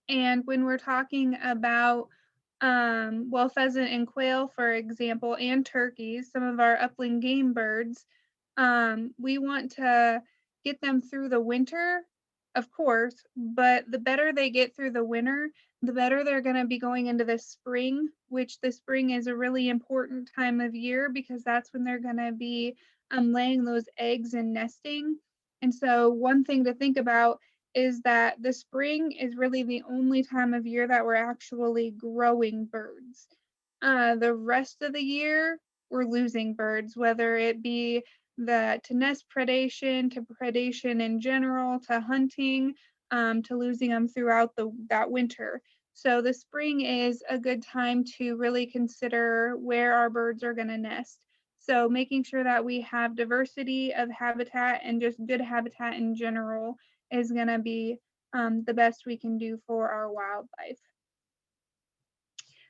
And when we're talking about well, pheasant and quail, for example, and turkeys, some of our upland game birds, we want to get them through the winter, of course, but the better they get through the winter, the better they're going to be going into the spring, which the spring is a really important time of year because that's when they're going to be laying those eggs and nesting. And so one thing to think about is that the spring is really the only time of year that we're actually growing birds. The rest of the year, we're losing birds, whether it be to nest predation, to predation in general, to hunting, to losing them throughout that winter. So the spring is a good time to really consider where our birds are going to nest. So making sure that we have diversity of habitat and just good habitat in general is going to be the best we can do for our wildlife.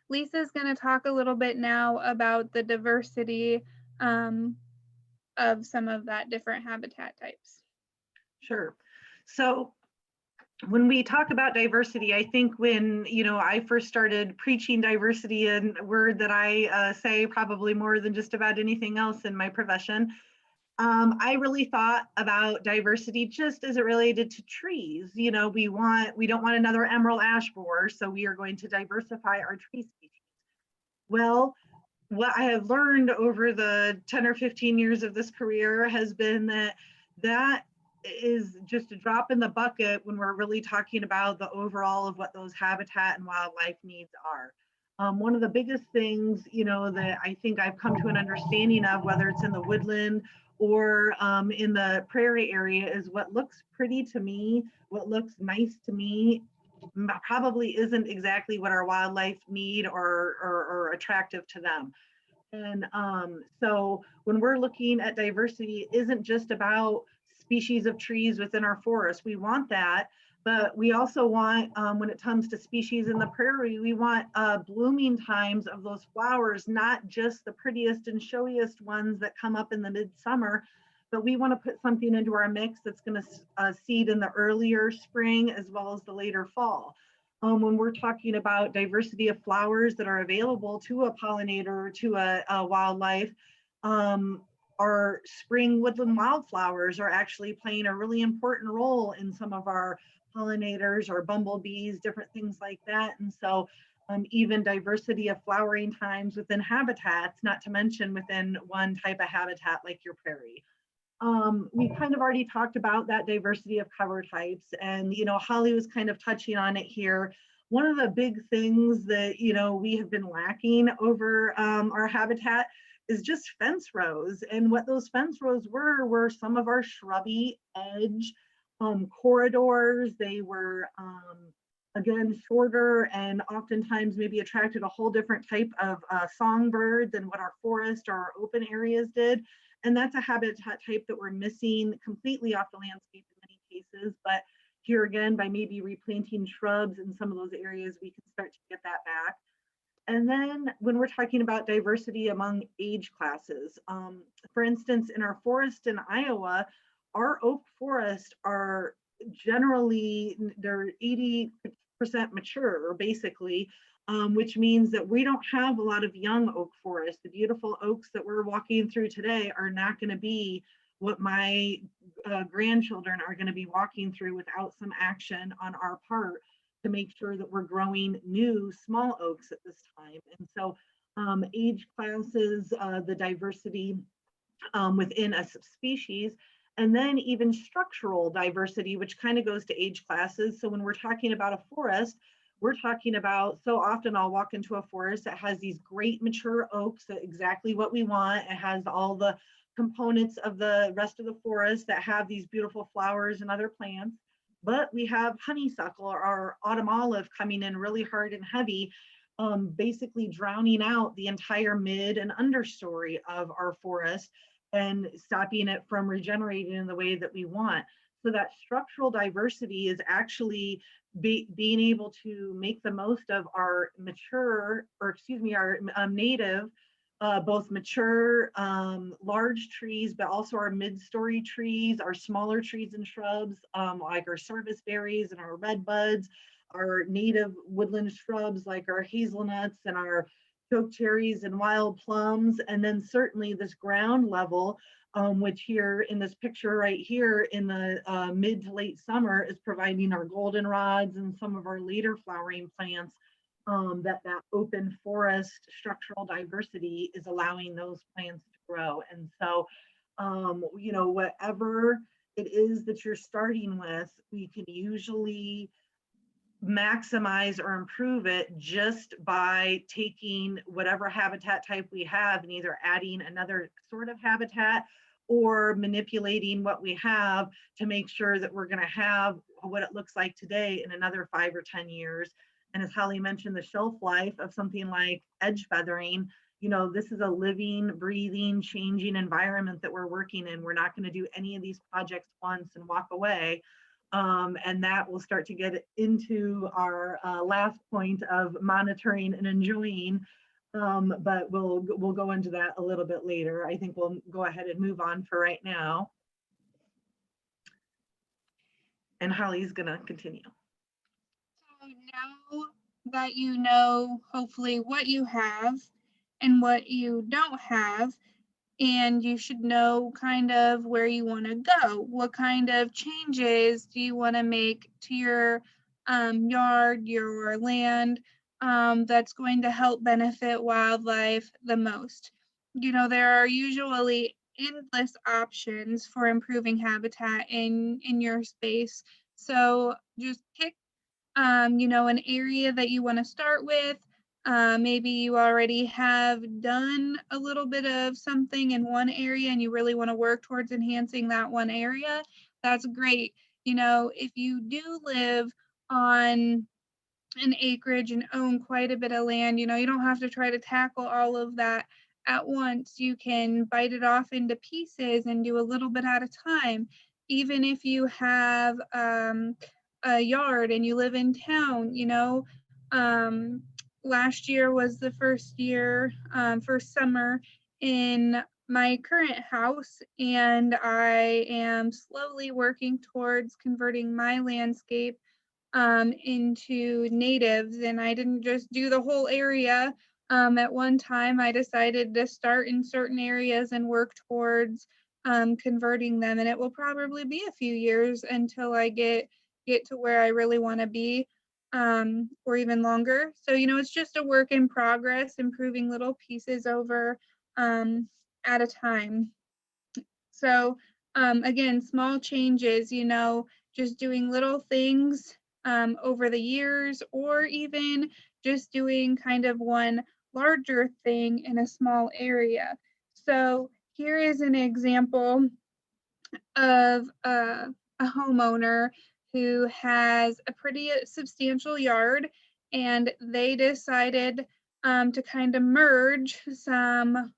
Lisa's going to talk a little bit now about the diversity of some of that different habitat types. Sure. So when we talk about diversity, I think when, you know, I first started preaching diversity, a word that I say probably more than just about anything else in my profession, I really thought about diversity just as it related to trees. You know, we don't want another emerald ash borer, so we are going to diversify our tree species. Well, what I have learned over the 10 or 15 years of this career has been that is just a drop in the bucket when we're really talking about the overall of what those habitat and wildlife needs are. One of the biggest things, you know, that I think I've come to an understanding of, whether it's in the woodland or in the prairie area, is what looks pretty to me, what looks nice to me, probably isn't exactly what our wildlife need or attractive to them. And so when we're looking at diversity, it isn't just about species of trees within our forest. We want that, but we also want, when it comes to species in the prairie, we want blooming times of those flowers, not just the prettiest and showiest ones that come up in the midsummer, but we want to put something into our mix that's going to seed in the earlier spring as well as the later fall. When we're talking about diversity of flowers that are available to a pollinator or to a wildlife, our spring woodland wildflowers are actually playing a really important role in some of our pollinators or bumblebees, different things like that. And so even diversity of flowering times within habitats, not to mention within one type of habitat like your prairie. We kind of already talked about that diversity of cover types, and you know, Holly was kind of touching on it here. One of the big things that, you know, we have been lacking over our habitat is just fence rows. And what those fence rows were some of our shrubby edge corridors. They were again shorter and oftentimes maybe attracted a whole different type of songbird than what our forest or our open areas did. And that's a habitat type that we're missing completely off the landscape in many cases. But here again, by maybe replanting shrubs in some of those areas, we can start to get that back. And then when we're talking about diversity among age classes, for instance, in our forest in Iowa, our oak forests are generally, they're 80% mature, basically, which means that we don't have a lot of young oak forests. The beautiful oaks that we're walking through today are not going to be what my grandchildren are going to be walking through without some action on our part to make sure that we're growing new small oaks at this time. And so age classes, the diversity within a species, And then even structural diversity, which kind of goes to age classes. So when we're talking about a forest, we're talking about, so often I'll walk into a forest that has these great mature oaks, exactly what we want. It has all the components of the rest of the forest that have these beautiful flowers and other plants. But we have honeysuckle or autumn olive coming in really hard and heavy, basically drowning out the entire mid and understory of our forest and stopping it from regenerating in the way that we want. So that structural diversity is actually being able to make the most of our mature, or excuse me, our native, both mature, large trees, but also our mid-story trees, our smaller trees and shrubs, like our service berries and our red buds, our native woodland shrubs like our hazelnuts and our chokecherries and wild plums, and then certainly this ground level, which here in this picture right here in the mid to late summer is providing our goldenrods and some of our later flowering plants. That open forest structural diversity is allowing those plants to grow. And so, you know, whatever it is that you're starting with, we can usually maximize or improve it just by taking whatever habitat type we have and either adding another sort of habitat or manipulating what we have to make sure that we're going to have what it looks like today in another 5 or 10 years. And as Holly mentioned, the shelf life of something like edge feathering, you know, this is a living, breathing, changing environment that we're working in. We're not going to do any of these projects once and walk away. And that will start to get into our last point of monitoring and enjoying. But we'll go into that a little bit later. I think we'll go ahead and move on for right now. And Holly's gonna continue. So now that you know, hopefully, what you have and what you don't have, and you should know kind of where you want to go. What kind of changes do you want to make to your yard, your land, that's going to help benefit wildlife the most? You know, there are usually endless options for improving habitat in your space. So just pick you know, an area that you want to start with. Maybe you already have done a little bit of something in one area and you really want to work towards enhancing that one area. That's great. You know, if you do live on an acreage and own quite a bit of land, you know, you don't have to try to tackle all of that at once. You can bite it off into pieces and do a little bit at a time. Even if you have a yard and you live in town, you know, last year was the first summer in my current house, and I am slowly working towards converting my landscape into natives. And I didn't just do the whole area at one time. I decided to start in certain areas and work towards converting them. And it will probably be a few years until I get to where I really want to be, or even longer. So, you know, it's just a work in progress, improving little pieces over at a time. So again, small changes, you know, just doing little things over the years, or even just doing kind of one larger thing in a small area. So here is an example of a homeowner who has a pretty substantial yard, and they decided to kind of merge some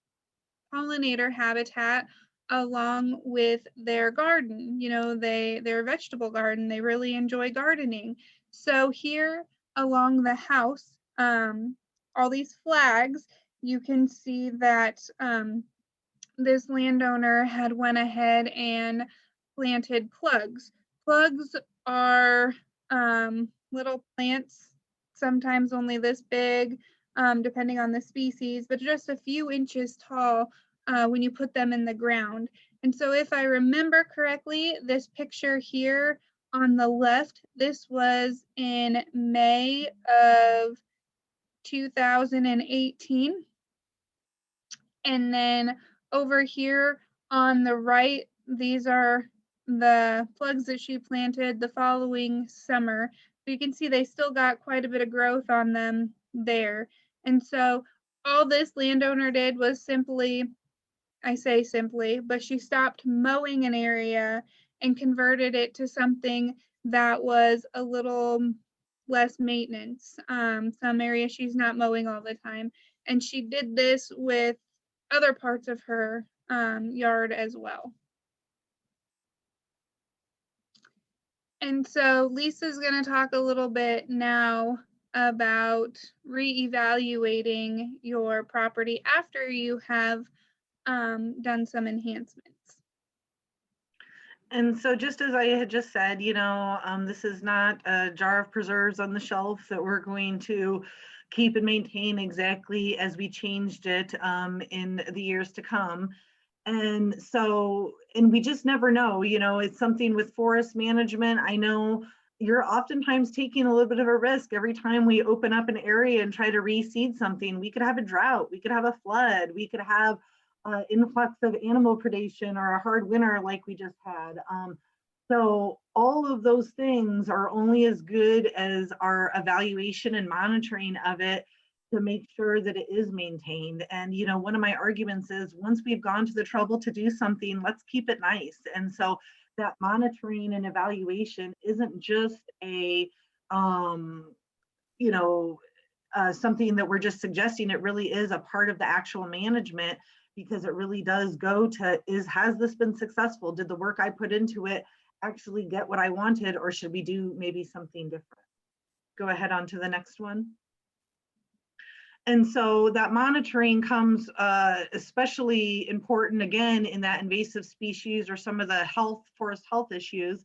pollinator habitat along with their garden. You know, their vegetable garden, they really enjoy gardening. So here along the house, all these flags, you can see that this landowner had went ahead and planted plugs. Plugs are little plants, sometimes only this big, depending on the species, but just a few inches tall when you put them in the ground. And so if I remember correctly, this picture here on the left, this was in May of 2018. And then over here on the right, these are the plugs that she planted the following summer. You can see they still got quite a bit of growth on them there. And so all this landowner did was simply, I say simply, but she stopped mowing an area and converted it to something that was a little less maintenance. Some areas she's not mowing all the time. And she did this with other parts of her yard as well. And so Lisa's going to talk a little bit now about reevaluating your property after you have done some enhancements. And so just as I had just said, this is not a jar of preserves on the shelf that we're going to keep and maintain exactly as we changed it in the years to come. And so, and we just never know, it's something with forest management. I know you're oftentimes taking a little bit of a risk every time we open up an area and try to reseed something. We could have a drought, we could have a flood, we could have influx of animal predation or a hard winter like we just had. So all of those things are only as good as our evaluation and monitoring of it to make sure that it is maintained. And one of my arguments is once we've gone to the trouble to do something, let's keep it nice. And so that monitoring and evaluation isn't just a something that we're just suggesting. It really is a part of the actual management, because it really does go to has this been successful? Did the work I put into it actually get what I wanted, or should we do maybe something different? Go ahead on to the next one. And so that monitoring comes especially important again in that invasive species or some of the forest health issues.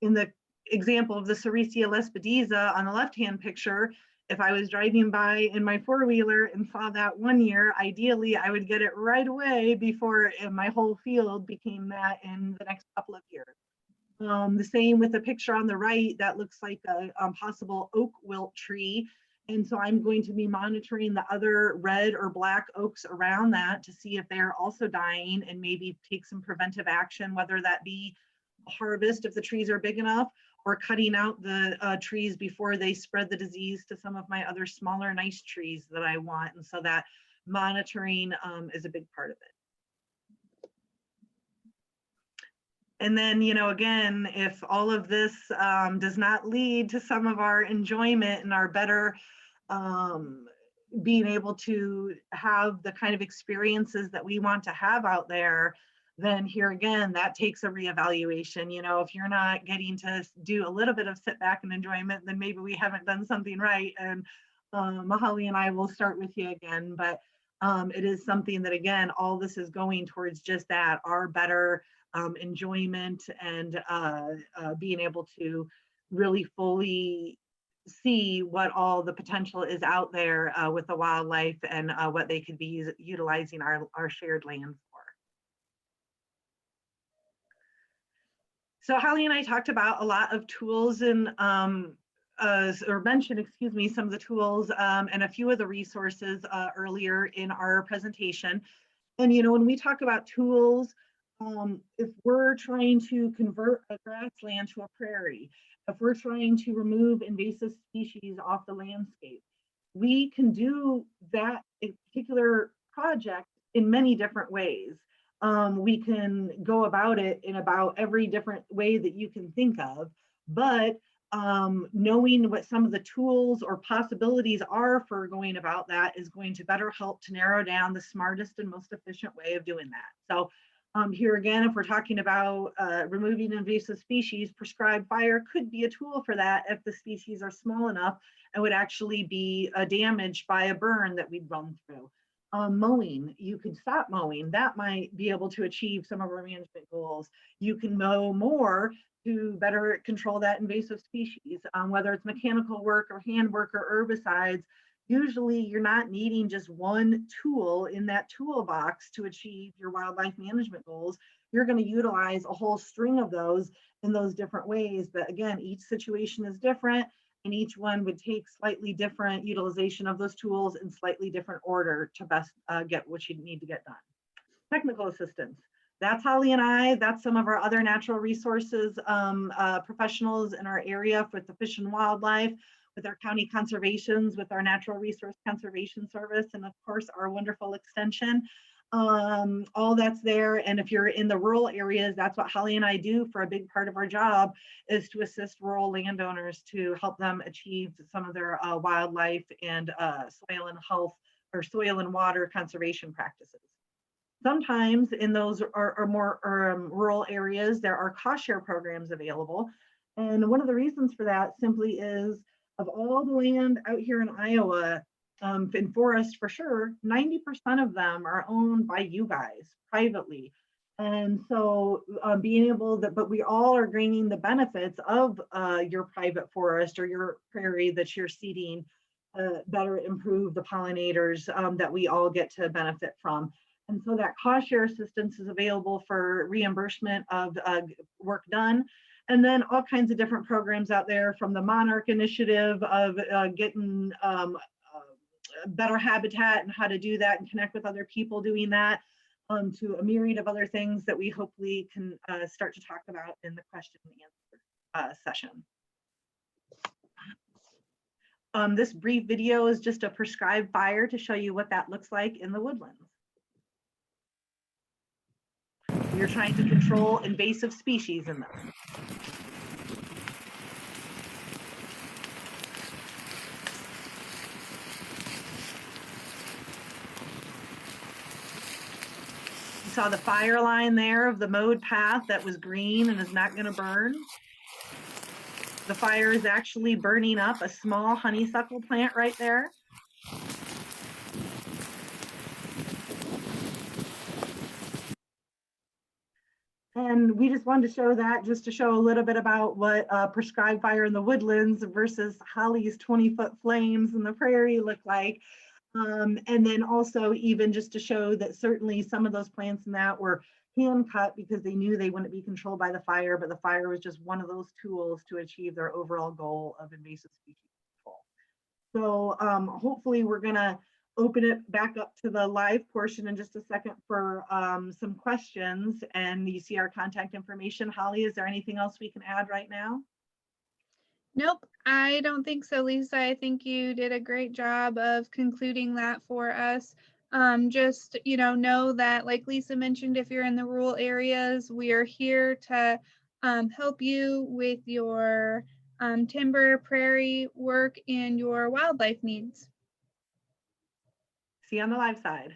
In the example of the Cereshia Lespedeza on the left-hand picture, if I was driving by in my four-wheeler and saw that one year, ideally I would get it right away before my whole field became that in the next couple of years. The same with the picture on the right, that looks like a possible oak wilt tree. And so I'm going to be monitoring the other red or black oaks around that to see if they're also dying and maybe take some preventive action, whether that be harvest if the trees are big enough, or cutting out the trees before they spread the disease to some of my other smaller nice trees that I want. And so that monitoring is a big part of it. And then, again, if all of this does not lead to some of our enjoyment and our better being able to have the kind of experiences that we want to have out there, then here again, that takes a reevaluation. If you're not getting to do a little bit of sit back and enjoyment, then maybe we haven't done something right. And Mahali and I will start with you again, but it is something that, again, all this is going towards just that, our better enjoyment and being able to really fully see what all the potential is out there with the wildlife and what they could be utilizing our shared land for. So Holly and I talked about a lot of tools and or mentioned, excuse me, some of the tools and a few of the resources earlier in our presentation. And when we talk about tools, if we're trying to convert a grassland to a prairie, if we're trying to remove invasive species off the landscape, we can do that particular project in many different ways. We can go about it in about every different way that you can think of, but knowing what some of the tools or possibilities are for going about that is going to better help to narrow down the smartest and most efficient way of doing that. So here again, if we're talking about removing invasive species, prescribed fire could be a tool for that if the species are small enough and would actually be damaged by a burn that we'd run through. Mowing, you could stop mowing. That might be able to achieve some of our management goals. You can mow more to better control that invasive species, whether it's mechanical work or hand work or herbicides. Usually you're not needing just one tool in that toolbox to achieve your wildlife management goals. You're going to utilize a whole string of those in those different ways. But again, each situation is different, and each one would take slightly different utilization of those tools in slightly different order to best get what you need to get done. Technical assistance. that's Holly and I. That's some of our other natural resources professionals in our area with the Fish and Wildlife, with our county conservations, with our Natural Resource Conservation Service, and of course our wonderful extension. All that's there. And if you're in the rural areas, that's what Holly and I do for a big part of our job, is to assist rural landowners to help them achieve some of their wildlife and soil and health or soil and water conservation practices. Sometimes in those or more rural areas, there are cost share programs available. And one of the reasons for that simply is, of all the land out here in Iowa, in forest for sure, 90% of them are owned by you guys privately. And so being able to, but we all are gaining the benefits of your private forest or your prairie that you're seeding, better improve the pollinators that we all get to benefit from. And so that cost share assistance is available for reimbursement of work done. And then all kinds of different programs out there, from the Monarch Initiative of getting better habitat and how to do that and connect with other people doing that, to a myriad of other things that we hopefully can start to talk about in the question and answer session. This brief video is just a prescribed fire to show you what that looks like in the woodlands. You're trying to control invasive species in them. You saw the fire line there of the mowed path that was green and is not going to burn. The fire is actually burning up a small honeysuckle plant right there. And we just wanted to show that, just to show a little bit about what prescribed fire in the woodlands versus Holly's 20-foot flames in the prairie look like. And then also even just to show that certainly some of those plants in that were hand cut because they knew they wouldn't be controlled by the fire, but the fire was just one of those tools to achieve their overall goal of invasive species control. So hopefully we're gonna open it back up to the live portion in just a second for some questions. And you see our contact information. Holly, is there anything else we can add right now? Nope, I don't think so, Lisa. I think you did a great job of concluding that for us. Just, know that, like Lisa mentioned, if you're in the rural areas, we are here to help you with your timber, prairie work, and your wildlife needs. See you on the live side.